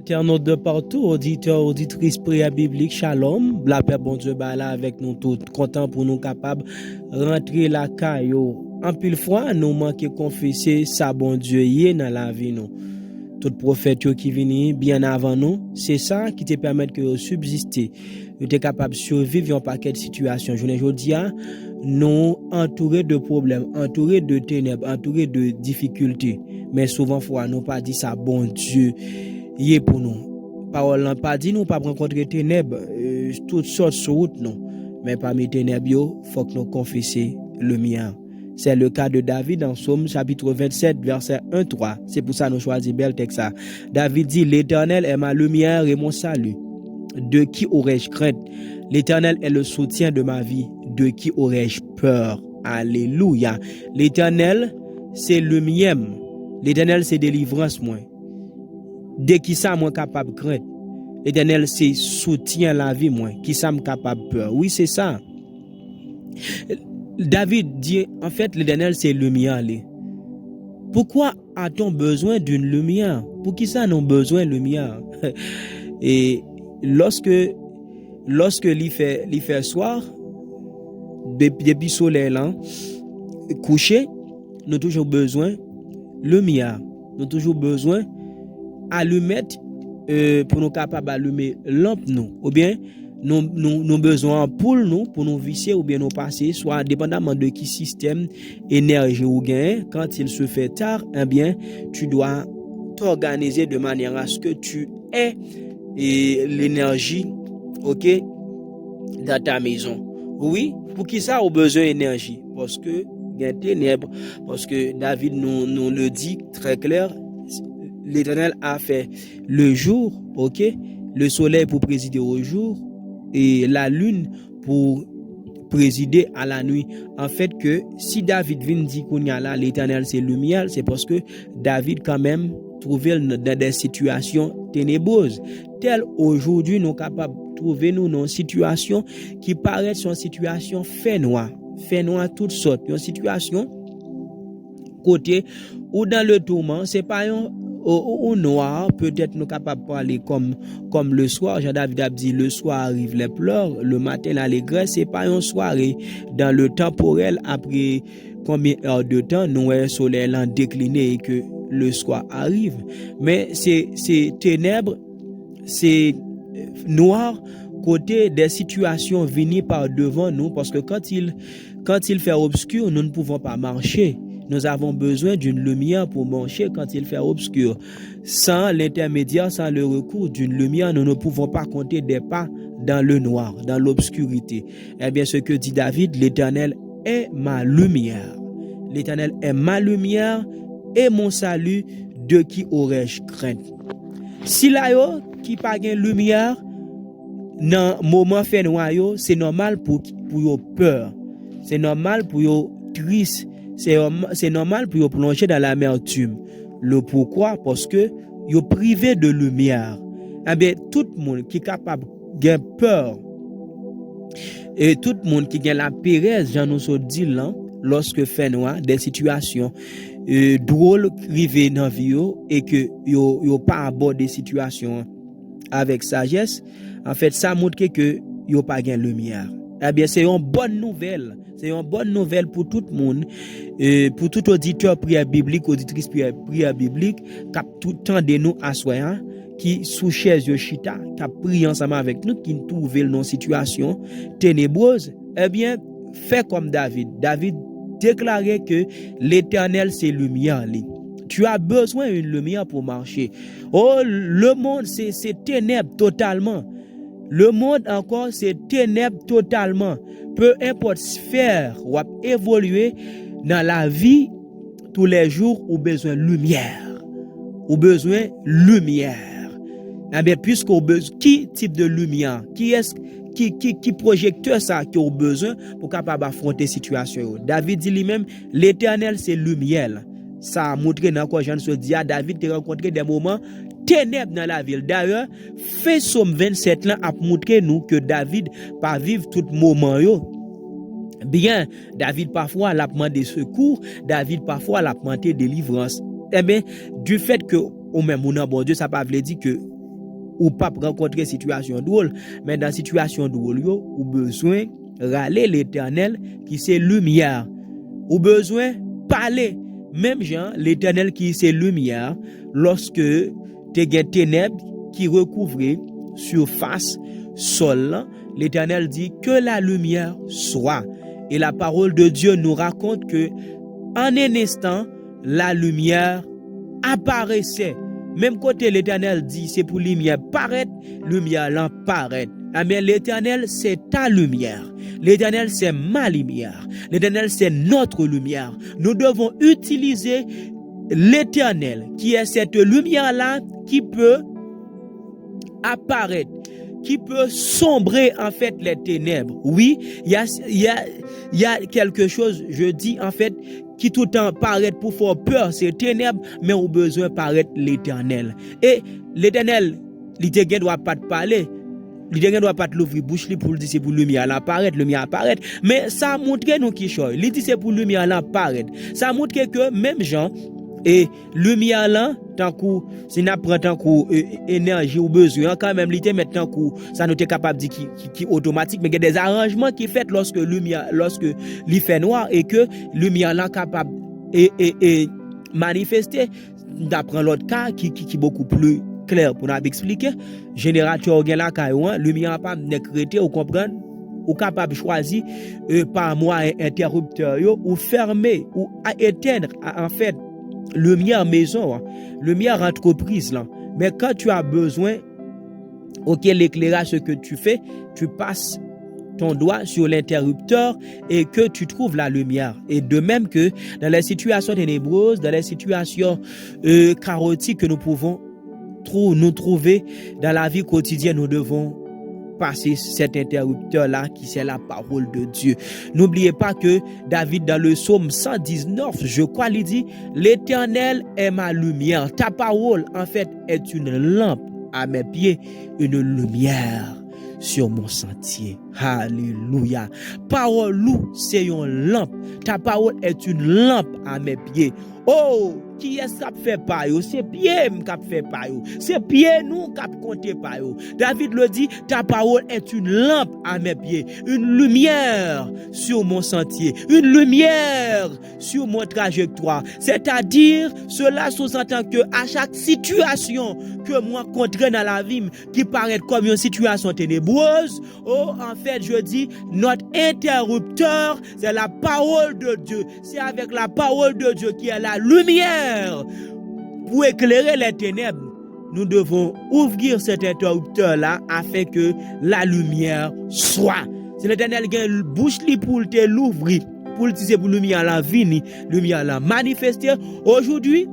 internautes de partout, auditeurs, auditrices prière biblique, shalom, la paix bon Dieu ba là avec nous tous, content pour nous capables rentrer la caillou. En pile fois, nous manquons confesser ça bon Dieu y est dans la vie nous. Tout prophète qui vini bien avant nous, c'est ça qui te permet de subsister. Tu es capable de survivre un paquet de situations. Je ne dis pas, nous entourés de problèmes, entourés de ténèbres, entourés de difficultés. Mais souvent, fois nous pas dit ça bon Dieu y est pour nous. Parole n'a pas dit nous pas rencontrer ténèbres, toutes sortes sur route non. Mais parmi ténèbres, il faut que nous confessions le mien. C'est le cas de David dans Psaume chapitre 27, verset 1-3. C'est pour ça que nous choisissons bel texte. David dit, l'Éternel est ma lumière et mon salut. De qui aurais-je crainte? L'Éternel est le soutien de ma vie. De qui aurais-je peur? Alléluia. L'Éternel, c'est le mien. L'Éternel, c'est délivrance, moi. De qui ça, moi, capable de craindre? L'Éternel, c'est soutien la vie, moi. Qui ça, me capable de peur? Oui, c'est ça. David dit, en fait, l'Éternel, c'est lumière. Pourquoi a-t-on besoin d'une lumière? Pour qui ça, nous avons besoin de lumière? Et lorsque il fait soir, depuis soleil là, couché, nous avons toujours besoin de lumière. Nous avons toujours besoin d'allumettes pour nous capables d'allumer lampe nous. Ou bien, nous besoin ampoule nous pour nous visser ou bien nous passer, soit dépendamment de qui système énergie ou gain. Quand il se fait tard, eh bien, tu dois t'organiser de manière à ce que tu aies l'énergie, ok, dans ta maison. Oui, pour qui ça a besoin d'énergie? Parce que il y a ténèbres, parce que David nous le dit très clair. L'Éternel a fait le jour, ok, le soleil pour présider au jour et la lune pour présider à la nuit. En fait, que si David vient dire qu'on y a là, l'Éternel c'est lumière, c'est parce que David quand même trouvait dans des situations ténébreuses. Tel aujourd'hui, nous sommes capables de trouver nous dans une situation qui paraît une situation fait noir toutes sortes, une situation côté ou dans le tourment, c'est pas au noir, peut-être nous capables de parler comme le soir. Jean-David a dit le soir arrive les pleurs, le matin l'allégresse. C'est pas une soirée dans le temporel après combien d'heures de temps nous un soleil lent décliné et que le soir arrive. Mais c'est ténèbres, c'est noir côté des situations venues par devant nous, parce que quand il fait obscur, nous ne pouvons pas marcher. Nous avons besoin d'une lumière pour marcher quand il fait obscur. Sans l'intermédiaire, sans le recours d'une lumière, nous ne pouvons pas compter des pas dans le noir, dans l'obscurité. Eh bien, ce que dit David, l'Éternel est ma lumière. L'Éternel est ma lumière et mon salut, de qui aurais-je crainte? Si là, qui pas de lumière, dans le moment fait noir, c'est normal pour yo peur. C'est normal pour yo triste. C'est normal pour plonger dans l'amertume. Le pourquoi? Parce que yo privé de lumière. Eh bien, tout le monde qui est capable de peur et tout le monde qui a la péresse, j'en nous dit là, lorsque fait noir, des situations drôles arrivent dans la vie et que yo pas abordé des situations avec sagesse, en fait, ça montre que yo pas de lumière. Eh bien, c'est une bonne nouvelle. C'est une bonne nouvelle pour tout le monde, pour tout auditeur prière biblique, auditrice prière biblique, qui a tout le temps de nous assoyant, qui sous chaise Yoshita, qui a prié ensemble avec nous, qui nous trouve dans une situation ténébreuse. Eh bien, fait comme David. David déclarait que l'Éternel c'est lumière. Tu as besoin d'une lumière pour marcher. Oh, le monde c'est ténèbres totalement. Le monde encore, c'est ténèbres totalement. Peu importe sphère ou évoluer dans la vie, tous les jours, ou besoin de lumière. Ou besoin de lumière. Eh bien, puisque qui type de lumière? Qui projecteur ça qui a besoin pour capable affronter situation? David dit lui-même, l'Éternel c'est lumière. Ça a montré dans quoi Jean se dit à David de rencontrer des moments ténèbres dans la ville. D'ailleurs, fait Psaume 27 là a montré nous que David pas vivre tout moment yo. Bien, David parfois l'a demandé secours, David parfois l'a demandé délivrance. Eh bien, du fait que ou même mon bon Dieu, ça pas veut dire que ou pas rencontrer situation drôle, mais dans situation drôle yo, ou besoin râler l'Éternel qui c'est lumière. Ou besoin parler même Jean l'Éternel qui c'est lumière lorsque te gen ténèbres qui recouvraient surface sol, l'Éternel dit que la lumière soit. Et la parole de Dieu nous raconte que en un instant la lumière apparaissait. Même côté l'Éternel dit c'est pour lumière paraître, lumière là paraît. Mais l'Éternel c'est ta lumière. L'Éternel c'est ma lumière. L'Éternel c'est notre lumière. Nous devons utiliser l'Éternel qui est cette lumière là qui peut apparaître, qui peut sombrer en fait les ténèbres. Oui, il y a quelque chose, je dis en fait, qui tout le temps paraît pour faire peur, c'est ténèbres, mais on a besoin de paraître l'Éternel. Et l'Éternel, il ne doit pas te parler. Il ne doit pas te l'ouvrir bouche pour le dire c'est pour lumière là apparaître, mais ça montre nous qui chose. Il dit c'est pour lumière là apparaître. Ça montre que même gens et lumière là tant que si n'a prend tant que énergie ou besoin quand même il maintenant que ça nous est capable de dire qui automatique, mais il y a des arrangements qui fait lorsque il fait noir et que lumière là capable et manifester d'après l'autre cas qui beaucoup plus clair pour nous expliquer. Générateur gen la caillou, lumière pas nécréter ou comprendre ou capable choisir par moyen interrupteur ou fermer ou éteindre en fait lumière maison, lumière entreprise là. Mais quand tu as besoin l'éclairage que tu fais, tu passes ton doigt sur l'interrupteur et que tu trouves la lumière. Et de même que dans les situations ténébreuses, dans les situations chaotiques que nous pouvons nous trouver dans la vie quotidienne, nous devons passer cet interrupteur-là qui c'est la parole de Dieu. N'oubliez pas que David dans le psaume 119, je crois, il dit « L'Éternel est ma lumière. Ta parole, en fait, est une lampe à mes pieds, une lumière sur mon sentier. » Alléluia. Parole, c'est une lampe. Ta parole est une lampe à mes pieds. Oh, qui est-ce qui fait pas yo? C'est pied qui fait pas yo. C'est pied nous qui compter pas yo. David le dit, ta parole est une lampe à mes pieds, une lumière sur mon sentier, une lumière sur mon trajectoire. C'est-à-dire, cela sous-entend que à chaque situation que moi rencontre dans la vie qui paraît comme une situation ténébreuse, oh, en fait, je dis, notre interrupteur, c'est la parole de Dieu. C'est avec la parole de Dieu qui est la lumière pour éclairer les ténèbres. Nous devons ouvrir cet interrupteur-là afin que la lumière soit. C'est l'Éternel qui a une bouche pour te l'ouvrir, pour le dire pour lumière la vie, lumière la manifester. Aujourd'hui,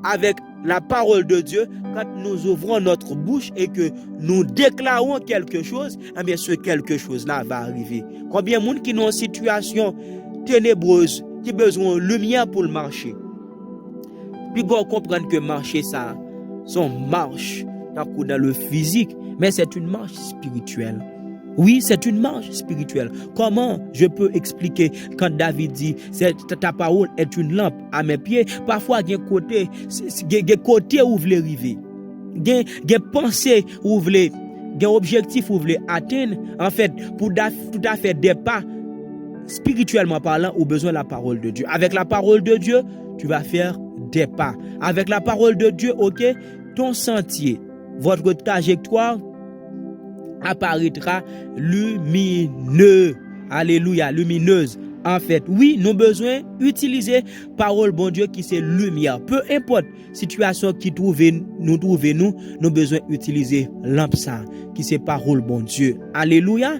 avec la parole de Dieu, quand nous ouvrons notre bouche et que nous déclarons quelque chose, eh bien ce quelque chose-là va arriver. Combien de monde qui ont une situation ténébreuse, qui a besoin de lumière pour le marcher. Puis bon, comprendre que marcher ça, son marche dans le physique, mais c'est une marche spirituelle. Oui, c'est une marche spirituelle. Comment je peux expliquer quand David dit ta parole est une lampe à mes pieds? Parfois, il y a un côté où vous voulez arriver. Il y a une pensée où vous voulez, il y a un objectif où vous voulez atteindre. En fait, pour tout à fait des pas, spirituellement parlant, au besoin de la parole de Dieu. Avec la parole de Dieu, tu vas faire des pas. Avec la parole de Dieu, ok, ton sentier, votre trajectoire apparaîtra lumineux. Alléluia, lumineuse. En fait, oui, nous avons besoin d'utiliser parole bon Dieu qui c'est lumière. Peu importe situation qui nous avons besoin d'utiliser lampe ça qui c'est parole bon Dieu. Alléluia.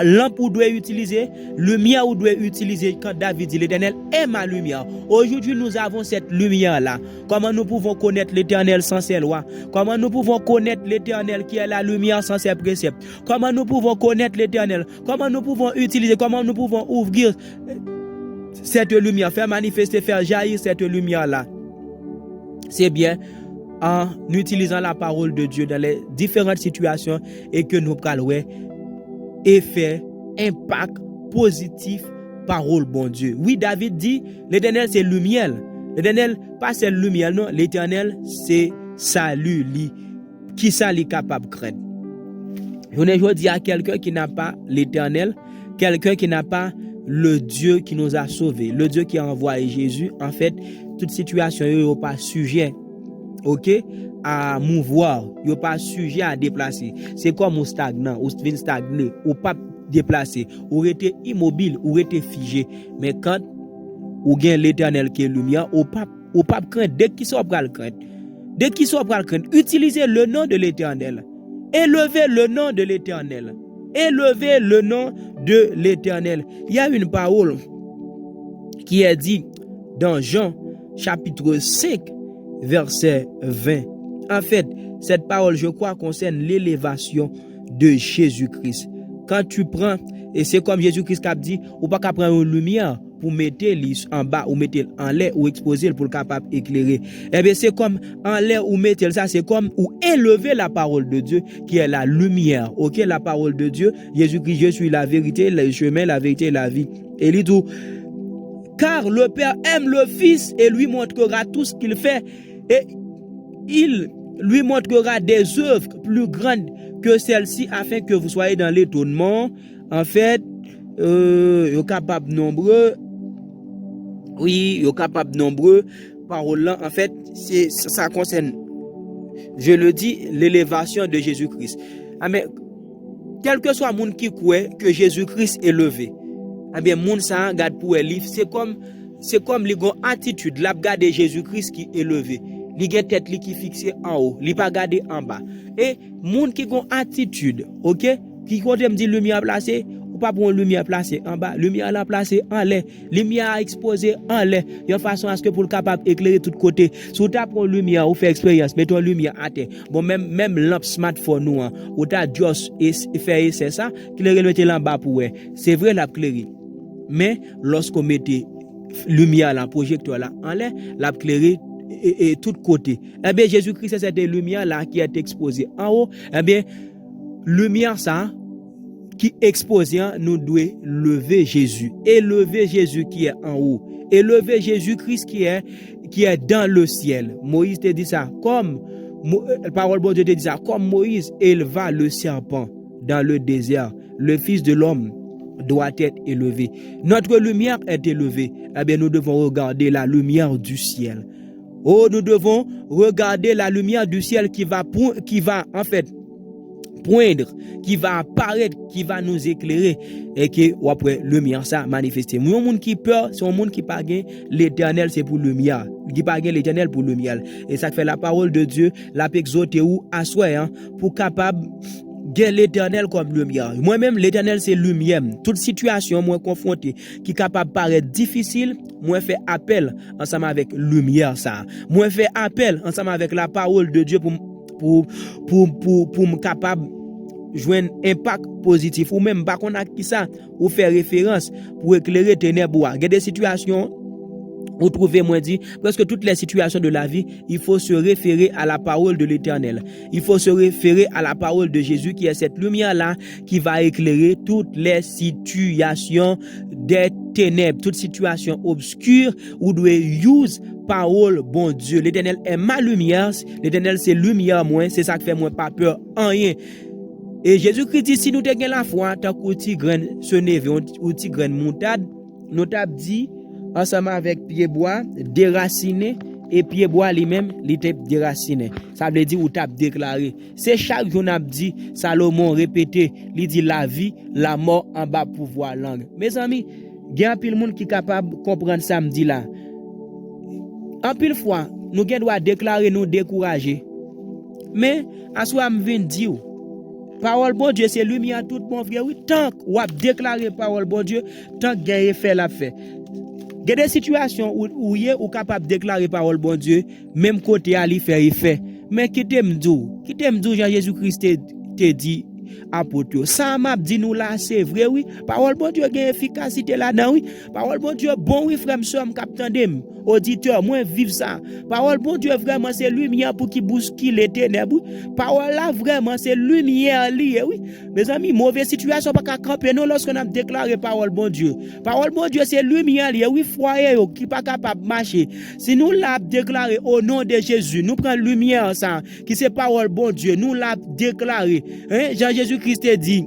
Lampe ou doit utiliser, lumière ou doit utiliser quand David dit l'Éternel est ma lumière. Aujourd'hui, nous avons cette lumière-là. Comment nous pouvons connaître l'Éternel sans ses lois? Comment nous pouvons connaître l'Éternel qui est la lumière sans ses préceptes? Comment nous pouvons connaître l'Éternel? Comment nous pouvons utiliser, comment nous pouvons ouvrir cette lumière, faire manifester, faire jaillir cette lumière-là? C'est bien en utilisant la parole de Dieu dans les différentes situations et que nous parlons effet, impact positif, parole bon Dieu. Oui, David dit, l'Éternel c'est lumière. L'Éternel, pas c'est lumière, non. L'Éternel c'est salut. qui ça est capable de craindre. Je dis à quelqu'un qui n'a pas l'Éternel, quelqu'un qui n'a pas le Dieu qui nous a sauvés, le Dieu qui a envoyé Jésus, en fait, toute situation n'est pas sujet, à mouvoir, n'est pas sujet à déplacer. C'est comme au stagnant, ou stagné, ou pas déplacé, ou été immobile, ou été figé. Mais quand ou gain l'Éternel qui est lumière, ou pas craindre, dès qu'il soit pas le craindre. Dès qu'il soit pas le craindre, utilisez le nom de l'Éternel. Élevez le nom de l'Éternel. Élevez le nom de l'Éternel. Il y a une parole qui est dit dans Jean chapitre 5 verset 20. En fait, cette parole, je crois, concerne l'élévation de Jésus-Christ. Quand tu prends, et c'est comme Jésus-Christ qui a dit, ou pas qu'à prendre une lumière pour mettre en bas ou mettre en l'air ou exposer pour capable éclairer. Eh bien, c'est comme en l'air ou mettre ça, c'est comme ou élever la parole de Dieu qui est la lumière. OK, la parole de Dieu, Jésus-Christ, je suis la vérité, le chemin, la vérité et la vie. Et il dit tout, car le Père aime le Fils et lui montrera tout ce qu'il fait et il lui montrera des œuvres plus grandes que celles-ci afin que vous soyez dans l'étonnement. En fait, capable nombreux. Oui, capable nombreux. Paroles en fait, ça concerne, je le dis, l'élévation de Jésus-Christ. Mais quel que soit le monde qui croit que Jésus-Christ est élevé, bien monde ça regarde pour elle, c'est comme les attitude, la regarder Jésus-Christ qui est élevé. Li gen tête li qui fixé en haut, li pas garder en bas. Et monde qui gon attitude, OK, qui côté me dit lumière placée, ou pas pour lumière placée en bas, lumière la placée en l'air, lumière exposée en l'air, de façon à ce que pour capable éclairer tout côté. Si tu prends lumière ou fait expérience, mettons lumière à terre. Bon même lampe smartphone nous ou ta Dios et faire c'est ça, éclairer mettre en bas pour. C'est vrai la éclairer. Mais lorsqu'on mettait lumière là, projecteur là en l'air, la éclairer et tout côté. Eh bien, Jésus-Christ, c'est cette lumière là qui est exposée en haut. Eh bien, lumière ça qui est exposée, nous devons lever Jésus. Élever Jésus qui est en haut. Élever Jésus-Christ qui est dans le ciel. Moïse te dit ça. Comme la parole de Dieu te dit ça. Comme Moïse éleva le serpent dans le désert, le Fils de l'homme doit être élevé. Notre lumière est élevée. Eh bien, nous devons regarder la lumière du ciel. Oh, nous devons regarder la lumière du ciel qui va en fait poindre, qui va apparaître, qui va nous éclairer et que après lumière ça manifester. Mon monde qui peur, c'est un monde qui pas gain l'Éternel, c'est pour lumière. Qui pas gain l'Éternel pour lumière. Et ça fait la parole de Dieu, la exhorter ou asseoir pour capable gain l'Éternel comme lumière. Moi-même l'Éternel c'est lumière. Toute situation moi confronté qui capable paraître difficile, moi fait appel ensemble avec lumière ça. Moi fait appel ensemble avec la parole de Dieu pour me capable joindre impact positif ou même pas qu'on a qui ça ou faire référence pour éclairer ténèbres. Il y a des situations vous trouvez, moi dit, presque toutes les situations de la vie, il faut se référer à la parole de l'Éternel. Il faut se référer à la parole de Jésus qui est cette lumière-là qui va éclairer toutes les situations des ténèbres, toutes situations obscures où doit use parole bon Dieu. L'Éternel est ma lumière, l'Éternel c'est lumière moi, c'est ça qui fait moi pas peur en rien. Et Jésus-Christ dit si nous te gen la foi tant qu'au petit grain se neve ou petit grain moutade, nous t'a dit ensemble avec pied bois déraciné et pied bois lui-même il était déraciné. Ça veut dire ou t'a déclaré. C'est chaque jour n'a dit Salomon répété, il dit la vie, la mort en bas pouvoir langue. Mes amis, il y a un pile monde qui capable comprendre ça me dit là. En pile fois, nous doit déclarer nous décourager. Mais à soi me vinn dire parole bon Dieu c'est lumière tout mon frère. Oui, tant ou a déclarer parole bon Dieu, tant gagne fait la fait. Il y a des situations où il est capable de déclarer parole bon Dieu, même côté à lui faire effet. Mais qui t'aime dire Jean Jésus-Christ te dit apôtre. Ça m'a dit nous là, c'est vrai, oui. Parole bon Dieu, il y a efficacité là-dedans, oui. Parole bon Dieu, bon, oui, frère, monsieur, capitaine, auditeur, moi, vive ça. Parole bon Dieu, vraiment, c'est lumière pour qui bouscule les ténèbres. Parole là, vraiment, c'est lumière liée, oui. Mes amis, mauvaise situation, pas qu'à camper, non, lorsqu'on a déclaré parole bon Dieu. Parole bon Dieu, c'est lumière liée, oui, foyer, qui pas capable de marcher. Si nous l'a déclaré au nom de Jésus, nous prenons lumière, ça, qui c'est parole bon Dieu, nous l'a déclaré. Hein? Jean-Jésus-Christ dit,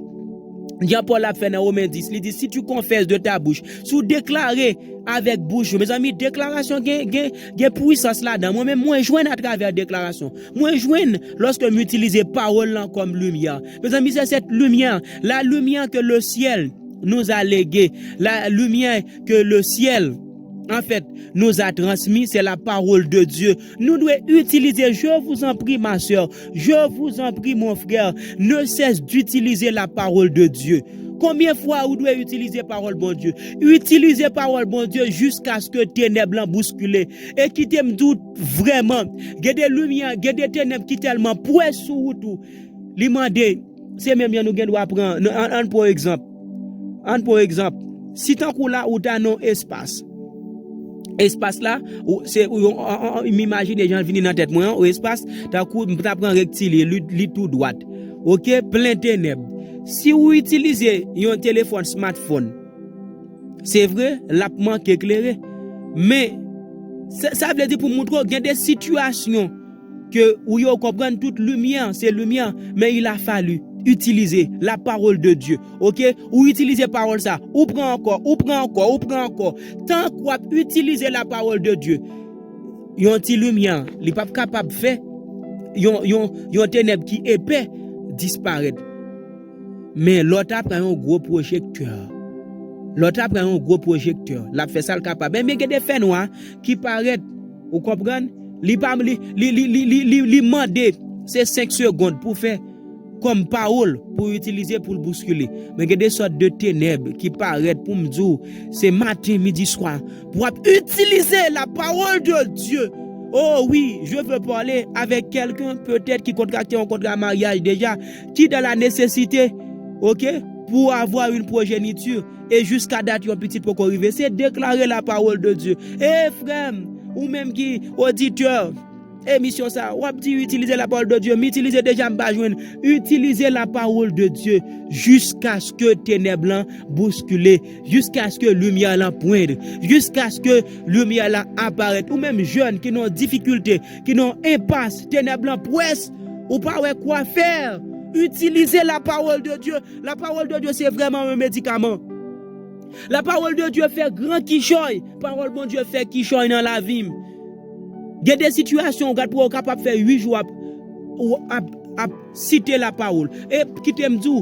Jean-Paul a fait dans Romains 10, il dit, si tu confesses de ta bouche, si tu déclares avec bouche, mes amis, déclaration, gen puissance là-dedans. Moi-même, moi, je à travers déclaration. Moi, je lorsque j'utilise parole là comme lumière. Mes amis, c'est cette lumière, la lumière que le ciel nous a léguée, la lumière que le ciel en fait, nous a transmis, c'est la parole de Dieu. Nous devons utiliser, je vous en prie ma soeur, je vous en prie mon frère, ne cesse d'utiliser la parole de Dieu. Combien de fois vous devez utiliser parole bon Dieu? Utilisez parole bon Dieu jusqu'à ce que ténèbres bousculent. Et qui t'aime doute vraiment. Il y a des lumières, il y a des ténèbres qui tellement poussent sous tout. L'imandé, c'est même bien nous devons apprendre. Un pour exemple, si tant qu'on là où t'as non espace. Espace là, c'est m'imagine les gens viennent dans tête moi, au espace, t'as prend rectilier, li tout droite. OK, plein ténèbres. Si vous utilisez un téléphone smartphone, c'est vrai, la manque éclairé, mais ça veut dire pour montrer qu'il y a des situations que où vous comprenez toute lumière, c'est lumière, mais il a fallu utiliser la parole de Dieu. OK? Ou utiliser parole ça, ou prend encore. Tant qu'on utiliser la parole de Dieu, yon ti lumière, li pas capable faire yon ténèbres qui épais disparaître. Mais l'autre a pris un gros projecteur. L'a fait ça le capable. Mais il y a des faits noirs qui paraissent, vous comprenez? Li mandé c'est 5 secondes pour faire comme parole pour utiliser pour le bousculer. Mais il y a des sortes de ténèbres qui paraissent pour me dire c'est matin, midi, soir pour utiliser la parole de Dieu. Oh oui, je veux parler avec quelqu'un peut-être qui contracte un contrat de mariage déjà, qui dans la nécessité, OK, pour avoir une progéniture et jusqu'à date un petit peu arriver, c'est déclarer la parole de Dieu. Eh frère, ou même qui auditeur émission ça, ou dit utiliser la parole de Dieu, m'utiliser déjà m'pa joindre, utiliser la parole de Dieu jusqu'à ce que ténèbres bousculent, jusqu'à ce que lumière la pointe, jusqu'à ce que lumière la apparaît, ou même jeunes qui n'ont difficulté, qui n'ont impasse, ténèbres presse, ou pas quoi faire. Utilisez la parole de Dieu. La parole de Dieu c'est vraiment un médicament. La parole de Dieu fait grand quichoy. Parole de Dieu fait quichoy dans la vie. Il y a des situations où pour capable faire 8 jours à citer la parole. Et qui t'aime dit,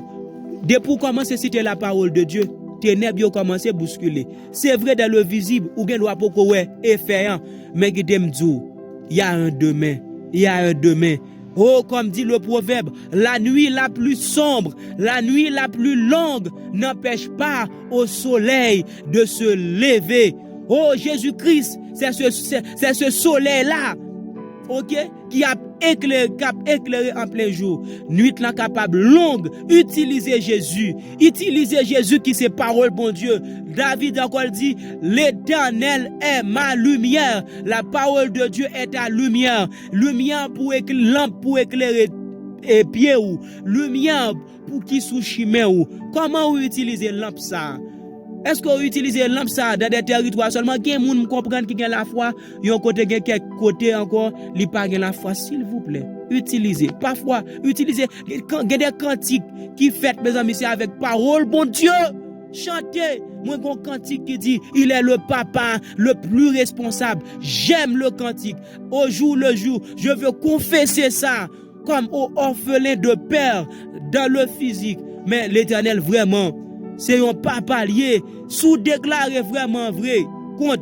depuis commencer à citer la parole de Dieu, ténèbres commencent à bousculer. C'est vrai dans le visible, ou bien doit pas effrayant, mais qui t'aime dit, il y a un demain. Oh, comme dit le proverbe, la nuit la plus sombre, la nuit la plus longue n'empêche pas au soleil de se lever. Oh, Jésus-Christ, c'est ce soleil-là, OK, qui a éclairé en plein jour. Nuit là capable longue, utilisez Jésus qui c'est parole bon Dieu. David encore dit, l'Éternel est ma lumière. La parole de Dieu est ta lumière. Lumière lampe pour éclairer et pied ou lumière pour qui sous chemin ou. Comment vous utilisez lampe ça? Est-ce que vous utilisez lampe ça dans des territoires seulement gen moun comprendre qui gen la foi, yon côté gen quelques côté encore, li pa gen la foi, s'il vous plaît. Utilisez. Parfois, utilisez gen des cantiques qui fait mes amis, c'est avec parole bon Dieu. Chantez. Moi gon cantique qui dit il est le papa le plus responsable. J'aime le cantique. Au jour le jour, je veux confesser ça comme au orphelin de père dans le physique. Mais l'Éternel vraiment c'est un papa lié, sous déclaré vraiment vrai, contre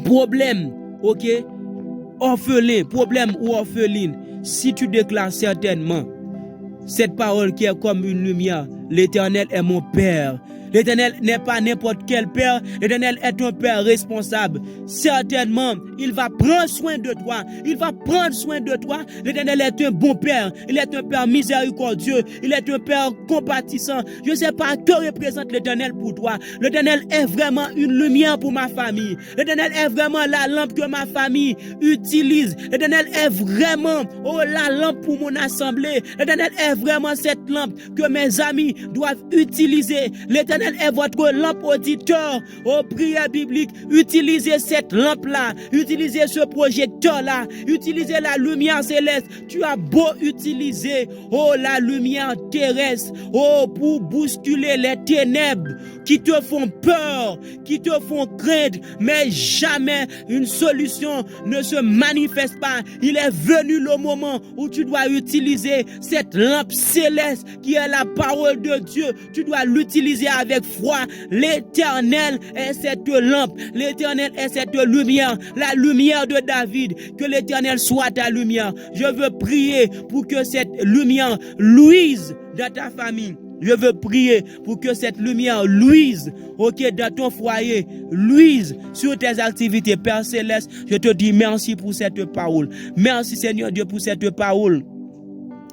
problème, OK, orphelin, problème ou orpheline, si tu déclares certainement cette parole qui est comme une lumière, l'Éternel est mon père, L'Éternel n'est pas n'importe quel père. L'Éternel est un père responsable. Certainement, il va prendre soin de toi. Il va prendre soin de toi. L'Éternel est un bon père. Il est un père miséricordieux. Il est un père compatissant. Je ne sais pas que représente l'Éternel pour toi. L'Éternel est vraiment une lumière pour ma famille. L'Éternel est vraiment la lampe que ma famille utilise. L'Éternel est vraiment la lampe pour mon assemblée. L'Éternel est vraiment cette lampe que mes amis doivent utiliser. L'Éternel est votre lampe auditeur. Prière biblique, utilisez cette lampe-là. Utilisez ce projecteur-là. Utilisez la lumière céleste. Tu as beau utiliser la lumière terrestre pour bousculer les ténèbres qui te font peur, qui te font craindre, mais jamais une solution ne se manifeste pas. Il est venu le moment où tu dois utiliser cette lampe céleste qui est la parole de Dieu. Tu dois l'utiliser avec foi. L'Éternel est cette lampe. L'Éternel est cette lumière. La lumière de David. Que l'Éternel soit ta lumière. Je veux prier pour que cette lumière luise dans ta famille. Je veux prier pour que cette lumière luise, dans ton foyer, luise sur tes activités. Père Céleste, je te dis merci pour cette parole. Merci Seigneur Dieu pour cette parole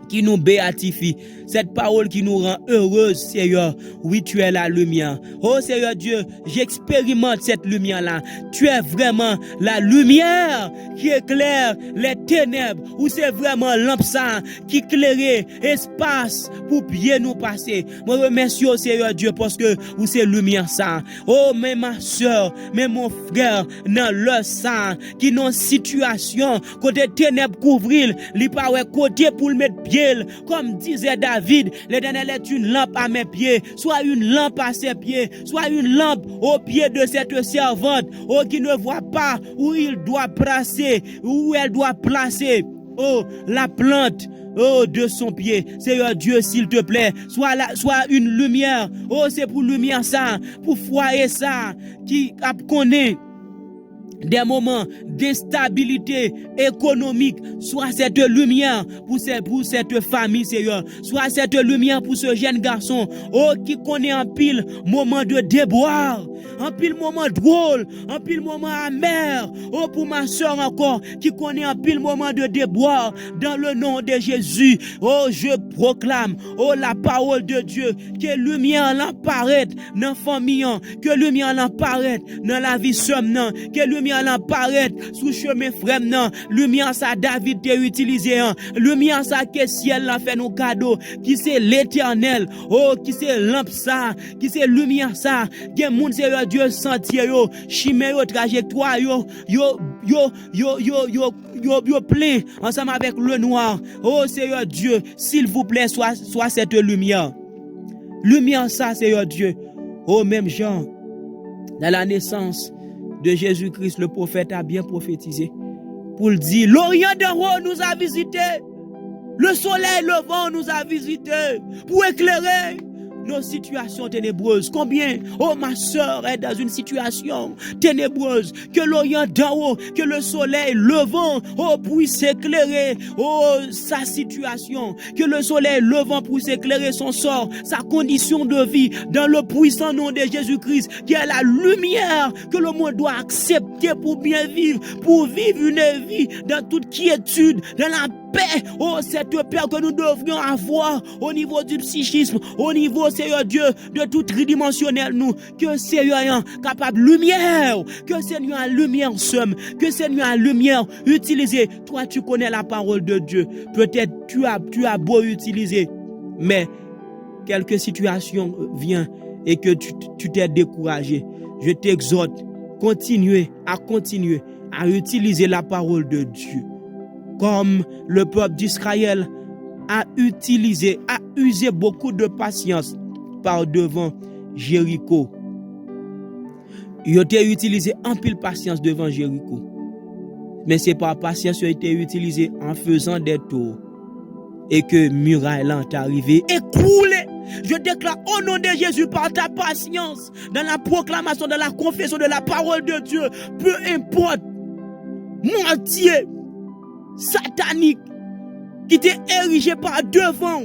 qui nous béatifie, cette parole qui nous rend heureux, Seigneur. Oui, tu es la lumière. Oh Seigneur Dieu, j'expérimente cette lumière-là. Tu es vraiment la lumière qui éclaire les ténèbres, ou c'est vraiment lampe ça qui éclaire espace pour bien nous passer. Moi remercie au Seigneur Dieu parce que vous c'est lumière ça. Oh, mais ma soeur, mais mon frère, dans leur sang, qui n'ont situation, côté ténèbres couvrir, li pas côté pour le mettre pied. Comme disait David, l'Éternel est une lampe à mes pieds, soit une lampe à ses pieds, soit une lampe au pied de cette servante, qui ne voit pas où il doit placer, où elle doit placer, la plante, de son pied. Seigneur Dieu, s'il te plaît, soit une lumière, c'est pour lumière ça, pour foyer ça, qui connaît des moments d'instabilité économique, soit cette lumière pour cette famille, Seigneur, soit cette lumière pour ce jeune garçon, qui connaît un pile moment de déboire, un pile moment drôle, un pile moment amer, pour ma soeur encore, qui connaît un pile moment de déboire, dans le nom de Jésus, je proclame, la parole de Dieu, que lumière l'apparaît dans la famille, que lumière l'apparaît dans la vie somme, que lumière l'apparaît sous chemin frère, lumière ça David t'a utilisé, lumière ça que ciel l'a fait nos cadeaux, qui c'est l'Éternel, qui c'est lampe ça, qui c'est lumière ça, que moun Seigneur Dieu sentier yo, chimé yo trajectoire yo plein ensemble avec le noir. Seigneur Dieu, s'il vous plaît, soit cette lumière ça, Seigneur Dieu. Même Jean, dans la naissance de Jésus-Christ, le prophète a bien prophétisé pour le dire, l'Orient d'en haut nous a visité, le soleil levant nous a visité pour éclairer nos situations ténébreuses. Combien, ma soeur est dans une situation ténébreuse, que l'Orient d'en haut, que le soleil levant, puisse éclairer, sa situation, que le soleil levant puisse éclairer son sort, sa condition de vie, dans le puissant nom de Jésus-Christ, qui est la lumière que le monde doit accepter pour bien vivre, pour vivre une vie dans toute quiétude, dans la paix, cette paix que nous devrions avoir au niveau du psychisme, au niveau, Seigneur Dieu, de tout tridimensionnel, nous, que Seigneur capable lumière, que Seigneur a lumière somme, que Seigneur a lumière utilisée. Toi, tu connais la parole de Dieu. Peut-être tu as beau utiliser, mais quelques situations viennent et que tu t'es découragé. Je t'exhorte, continuer à utiliser la parole de Dieu. Comme le peuple d'Israël a usé beaucoup de patience par devant Jéricho. Il a utilisé un pile patience devant Jéricho. Mais c'est pas patience qui a été utilisée en faisant des tours. Et que muraille là est arrivé, écroulé. Je déclare au nom de Jésus, par ta patience, dans la proclamation, dans la confession de la parole de Dieu, peu importe, mortier, satanique, qui t'est érigé par devant,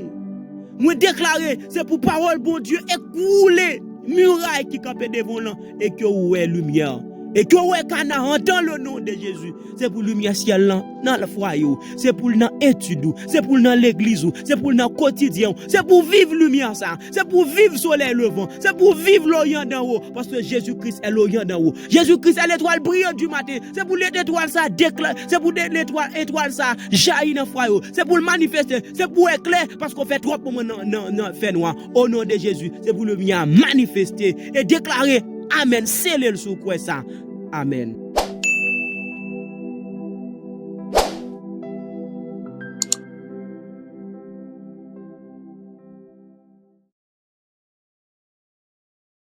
moi déclarer, c'est pour parole bon Dieu, écoulé muraille qui campe devant là et que ouais lumière. Et que ouais qu'on entend le nom de Jésus, c'est pour lumière ciel là dans le foyer, c'est pour dans étude, c'est pour dans l'église, c'est pour dans quotidien, c'est pour vivre lumière ça, c'est pour vivre soleil levant, c'est pour vivre l'Orient d'en haut parce que Jésus-Christ est l'Orient d'en haut. Jésus-Christ est l'étoile brillante du matin, c'est pour l'étoile ça déclare, c'est pour l'étoile ça jaillit dans foyer, c'est pour le manifester, c'est pour éclairer parce qu'on fait trop pour dans fait noir. Au nom de Jésus, c'est pour le lumière manifester et déclarer amen, c'est le sous quoi ça. Amen.